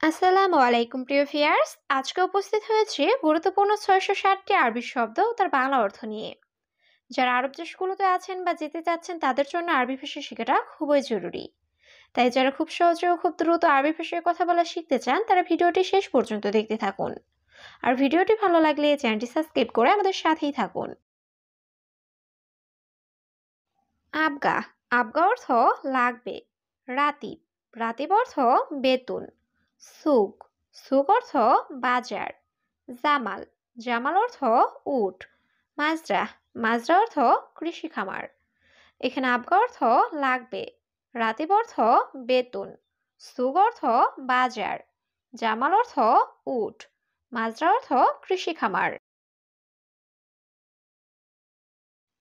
আসসালামু আলাইকুম প্রিয় ভিউয়ার্স, আজকে উপস্থিত হয়েছে গুরুত্বপূর্ণ ৬৬০টি আরবি শব্দ ও তার বাংলা অর্থ নিয়ে। যারা আরব দেশগুলোতে আছেন বা যেতে চাচ্ছেন তাদের জন্য আরবি ভাষা শেখাটা খুবই জরুরি। তাই যারা খুব সহজে ও খুব দ্রুত আরবি ভাষায় কথা বলা শিখতে চান তারা ভিডিওটি শেষ পর্যন্ত দেখতে থাকুন। আর ভিডিওটি ভালো লাগলে চ্যানেলটি সাবস্ক্রাইব করে আমাদের সাথেই থাকুন। আবগা। আবগা অর্থ লাগবে। রাতিব। রাতিব অর্থ বেতন। সুক। সুক অর্থ বাজার। জামাল। জামাল অর্থ উট। মাজরা। মাজরা অর্থ কৃষি খামার। এখানে আবগা অর্থ লাগবে। রাতিব অর্থ বেতন। সুক অর্থ বাজার। জামাল অর্থ উট। মাজরা অর্থ কৃষি খামার।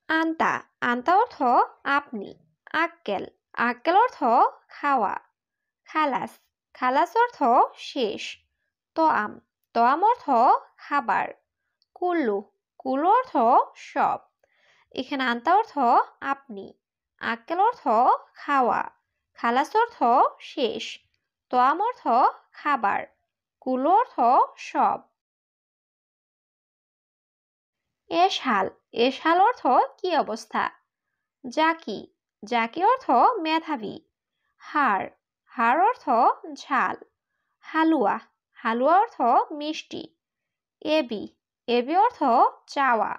আন্তা। আন্তা অর্থ আপনি। আক্কেল। আক্কেল অর্থ খাওয়া। খালাস। খালাস অর্থ শেষ। তোয়াম। তোয়াম অর্থ খাবার। কুল্লু। কুল্লু অর্থ সব। এখানে আন্তা অর্থ আপনি। আক্কেল অর্থ খাওয়া। খালাস অর্থ শেষ। তোয়াম অর্থ খাবার। কুল্লু অর্থ সব। এশহাল। এশহাল অর্থ কি অবস্থা। জাকি। জাকি অর্থ মেধাবী। হাড়। হাড় অর্থ ঝাল। হালুয়া। হালুয়া অর্থ মিষ্টি। এবি। এবি অর্থ চাওয়া।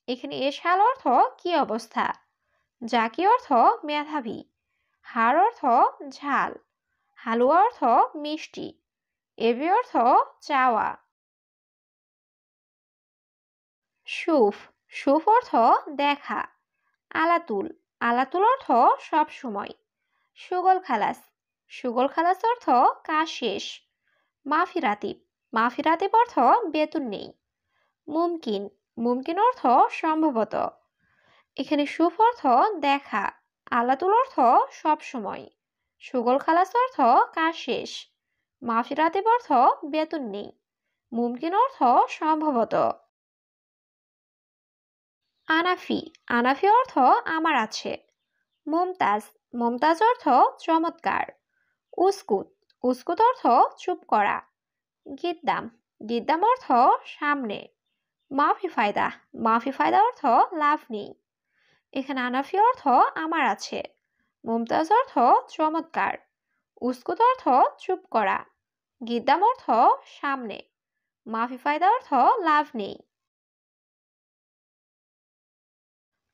এখানে এশাল অর্থ কি অবস্থা। জাকি অর্থ মেধাবী। হাড় অর্থ ঝাল। হালুয়া অর্থ মিষ্টি। এবি অর্থ চাওয়া। সুফ। সুফ অর্থ দেখা। আলাতুল। আলাতুল অর্থ সব সময়। সুগল খালাস। সুগল খালাস অর্থ কাজ শেষ। মাফি রাতিব। মাফি রাতিব অর্থ বেতন নেই। মুমকিন। মুমকিন অর্থ সম্ভবত। এখানে সুফ অর্থ দেখা। আলাতুল অর্থ সব সময়। সুগল খালাস অর্থ কাজ শেষ। মাফি রাতিব অর্থ বেতন নেই। মুমকিন অর্থ সম্ভবত। আনাফি। আনাফি অর্থ আমার আছে। মুমতাজ। মুমতাজ অর্থ চমৎকার। উস্কুত। উস্কুত অর্থ চুপ করা। গিদ্দাম। গিদ্দাম অর্থ সামনে। মাফি ফায়দা। মাফি ফায়দা অর্থ লাভ নেই। এখানে আনাফি অর্থ আমার আছে। মুমতাজ অর্থ চমৎকার। উস্কুত অর্থ চুপ করা। গিদ্দাম অর্থ সামনে। মাফি ফায়দা অর্থ লাভ নেই।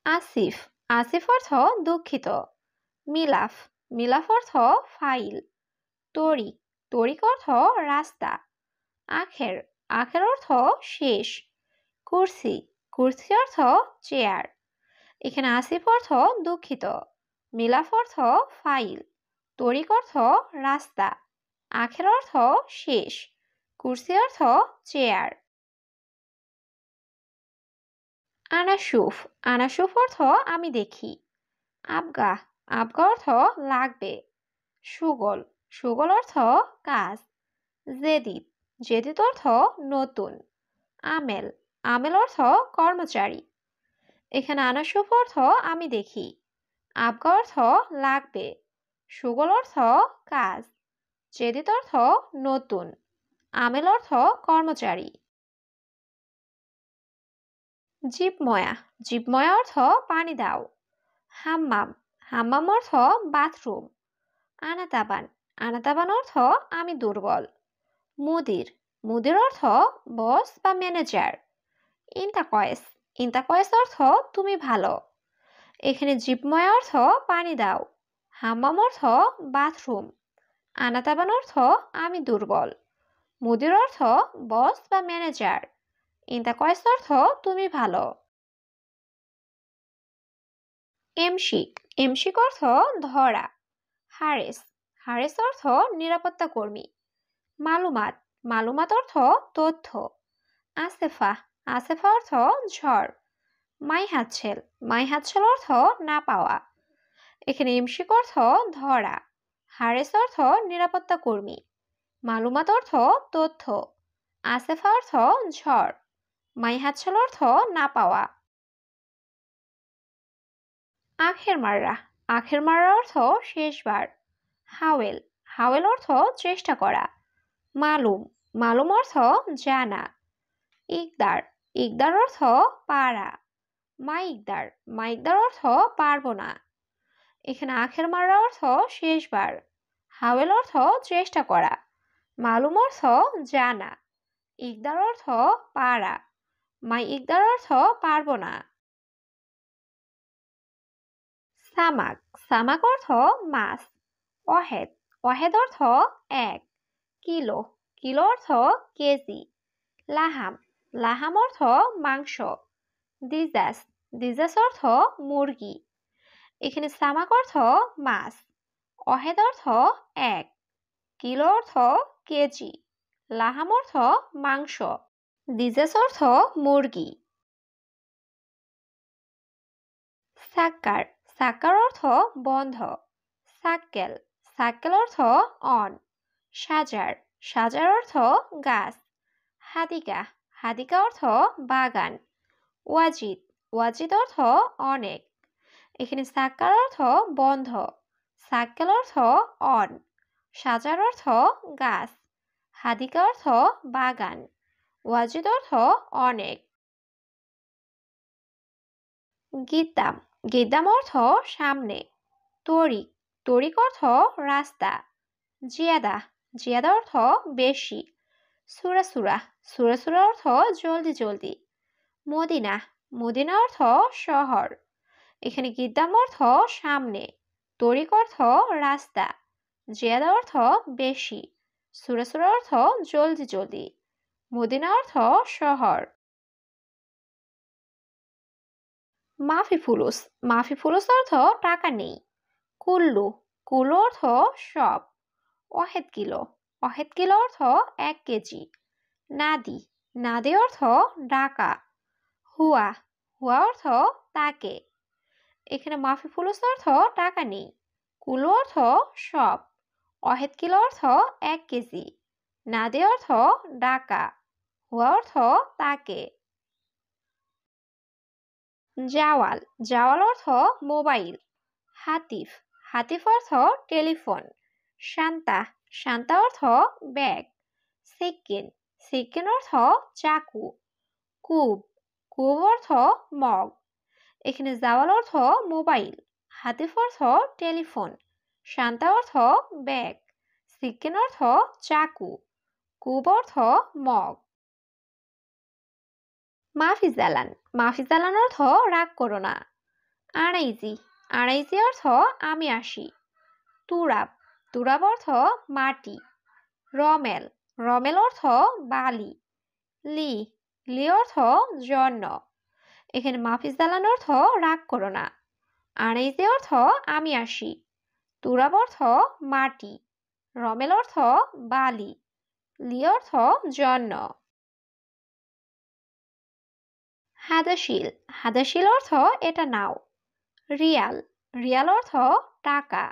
আসিফ। আসিফ অর্থ দুঃখিত। মিলাফ। মিলাফ অর্থ ফাইল। তরিক। তরিক অর্থ রাস্তা। আখের। আখের অর্থ শেষ। কুরসি। কুরসি অর্থ চেয়ার। এখানে আসিফ অর্থ দুঃখিত। মিলাফ অর্থ ফাইল। তরিক অর্থ রাস্তা। আখের অর্থ শেষ। কুরসি অর্থ চেয়ার। আনাসুফ। আনাসুফ অর্থ আমি দেখি। আবগা। আবগা অর্থ লাগবে। সুগল। সুগল অর্থ কাজ। জেদিদ। জেদিদ অর্থ নতুন। আমেল। আমেল অর্থ কর্মচারী। এখানে আনাসুফ অর্থ আমি দেখি। আবগা অর্থ লাগবে। সুগল অর্থ কাজ। জেদিদ অর্থ নতুন। আমেল অর্থ কর্মচারী। জীবময়া। জীবময়া অর্থ পানি দাও। হাম্মাম। হাম্মাম অর্থ বাথরুম। আনাতাবান। আনাতাবান অর্থ আমি দুর্বল। মুদির। মুদির অর্থ বস বা ম্যানেজার। ইন্তাকয়েস। ইন্তাকয়েস অর্থ তুমি ভালো। এখানে জীবময় অর্থ পানি দাও। হাম্মাম অর্থ বাথরুম। আনাতাবান অর্থ আমি দুর্বল। মুদির অর্থ বস বা ম্যানেজার। ইন্তাকয়েস অর্থ তুমি ভালো। এমশিক। এমশিক অর্থ ধরা। হারেস। হারেস অর্থ নিরাপত্তা কর্মী। মালুমাত। মালুমাত অর্থ তথ্য। আসেফা। আসেফা অর্থ ঝড়। মাই হাতছেল। মাই হাতছেল অর্থ না পাওয়া। এখানে ইমশিক অর্থ ধরা। হারেস অর্থ নিরাপত্তা কর্মী। মালুমাত অর্থ তথ্য। আসেফা অর্থ ঝড়। মাই হাতছেল অর্থ না পাওয়া। আখের মাররা। আখের মাররা অর্থ শেষবার। হাওয়েল। হাওয়েল অর্থ চেষ্টা করা। মালুম মালুম অর্থ জানা। ইকদার ইকদার অর্থ পারা। মাইকদার মাইকদার অর্থ পারবো না। এখানে আখের মারা অর্থ শেষবার। হাওয়েল অর্থ চেষ্টা করা। মালুম অর্থ জানা। ইকদার অর্থ পারা। মাই ইকদার অর্থ পারবো না। সামাক সামাক অর্থ মাছ। অহেদ অহেদ অর্থ এক। কিলো কিলো অর্থ কেজি। লাহাম লাহাম অর্থ মাংস। দিজাস দিজাস অর্থ মুরগি। এখানে সামাক অর্থ মাছ। অহেদ অর্থ এক। কিলো অর্থ কেজি। লাহাম অর্থ মাংস। দিজাস অর্থ মুরগি। সাক্কার সাক্কার অর্থ বন্ধ। সাক্কেল সাক্কেল অর্থ অন। সাজার সাজার অর্থ গাছ। হাদিকা হাদিকা অর্থ বাগান। ওয়াজিদ ওয়াজিদ অর্থ অনেক। এখানে সাক্কার অর্থ বন্ধ। সাক্কেল অর্থ অন। সাজার অর্থ গাছ। হাদিকা অর্থ বাগান। ওয়াজিদ অর্থ অনেক। গিদ্দাম গিদ্দাম অর্থ সামনে। তরিক তরিক অর্থ রাস্তা। জিয়াদা জিয়াদা অর্থ বেশি। সুরাসুরা সুরাসুরা অর্থ জলদি জলদি। মদিনা মদিনা অর্থ শহর। এখানে গিদ্দাম অর্থ সামনে। তরিক অর্থ রাস্তা। জিয়াদা অর্থ বেশি। সুরাসুরা অর্থ জলদি জলদি। মদিনা অর্থ শহর। মাফি ফুলুস মাফি ফুলুস অর্থ টাকা নেই। কুল্লু কুল্লু অর্থ সব। অহেদ কিলো অহেদ কিলো অর্থ 1 কেজি। নাদি নাদি অর্থ ডাকা। হুয়া হুয়া অর্থ তাকে। এখানে মাফি ফুলুস অর্থ টাকা নেই। কুল্লু অর্থ সব। অহেদ কিলো অর্থ 1 কেজি। নাদি অর্থ ডাকা। হুয়া অর্থ তাকে। জাওয়াল জাওয়াল অর্থ মোবাইল। হাতিফ হাতিফ অর্থ টেলিফোন। শান্তা শান্তা অর্থ ব্যাগ। সিক্কিন সিক্কিন অর্থ চাকু। কুব কুব অর্থ মগ। এখানে জাওয়াল অর্থ মোবাইল। হাতিফ অর্থ টেলিফোন। শান্তা অর্থ ব্যাগ। সিক্কিন অর্থ চাকু। কুব অর্থ মগ। মাফি জালান অর্থ রাগ করো না। আড়াইজি আড়াইজি অর্থ আমি আসি। তুরাব তুরাব অর্থ মাটি। রমেল রমেল অর্থ বালি। লি লি অর্থ জন্য। এখানে মাফিজ দালান অর্থ রাগ করো না। আড়াইজি অর্থ আমি আসি। তুরাব অর্থ মাটি। রমেল অর্থ বালি। লি অর্থ জন্য। হাদাশিল হাদাশিল অর্থ এটা নাও। রিয়াল রিয়াল অর্থ টাকা।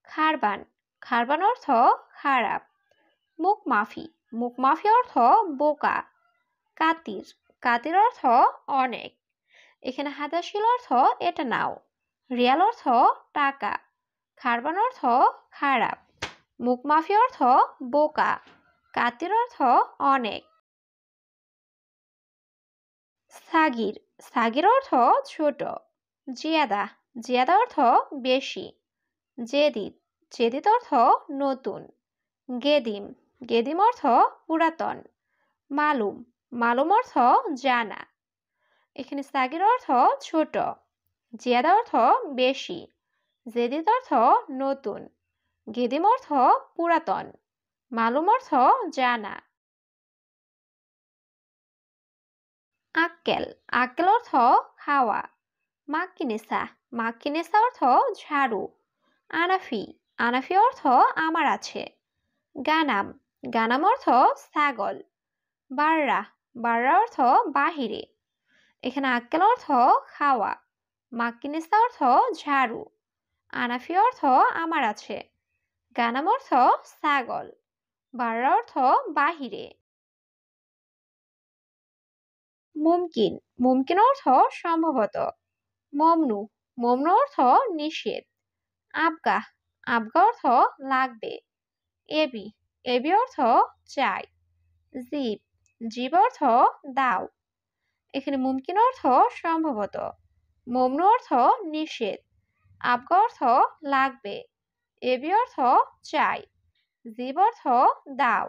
খারবান খারবান অর্থ খারাপ। মুখ মাফি মুখ মাফি অর্থ বোকা। কাতির কাতির অর্থ অনেক। এখানে হাদাশিল অর্থ এটা নাও। রিয়াল অর্থ টাকা। খারবান অর্থ খারাপ। মুখ মাফি অর্থ বোকা। কাতির অর্থ অনেক। সাগির সাগির অর্থ ছোট। জিয়াদা জিয়াদা অর্থ বেশি। জেদিদ জেদিদ অর্থ নতুন। গেদিম গেদিম অর্থ পুরাতন। মালুম মালুম অর্থ জানা। এখানে সাগির অর্থ ছোট। জিয়াদা অর্থ বেশি। জেদিদ অর্থ নতুন। গেদিম অর্থ পুরাতন। মালুম অর্থ জানা। আক্কেল আক্কেল অর্থ খাওয়া। মাক্কিনেসা মাক্কিনেসা অর্থ ঝাড়ু। আনাফি আনাফি অর্থ আমার আছে। গানাম গানাম অর্থ ছাগল। বাররা বাররা অর্থ বাহিরে। এখানে আক্কেল অর্থ খাওয়া। মাক্কিনেসা অর্থ ঝাড়ু। আনাফি অর্থ আমার আছে। গানাম অর্থ ছাগল। বাররা অর্থ বাহিরে। মুমকিন মুমকিন অর্থ সম্ভবত। মমনু মমনু অর্থ নিষেধ। আবগাহ আবগাহ অর্থ লাগবে। এবি এবি অর্থ চাই। জিব, জিব অর্থ দাও। এখানে মুমকিন অর্থ সম্ভবত। মমনু অর্থ নিষেধ। আবগা অর্থ লাগবে। এবি অর্থ চাই। জিব অর্থ দাও।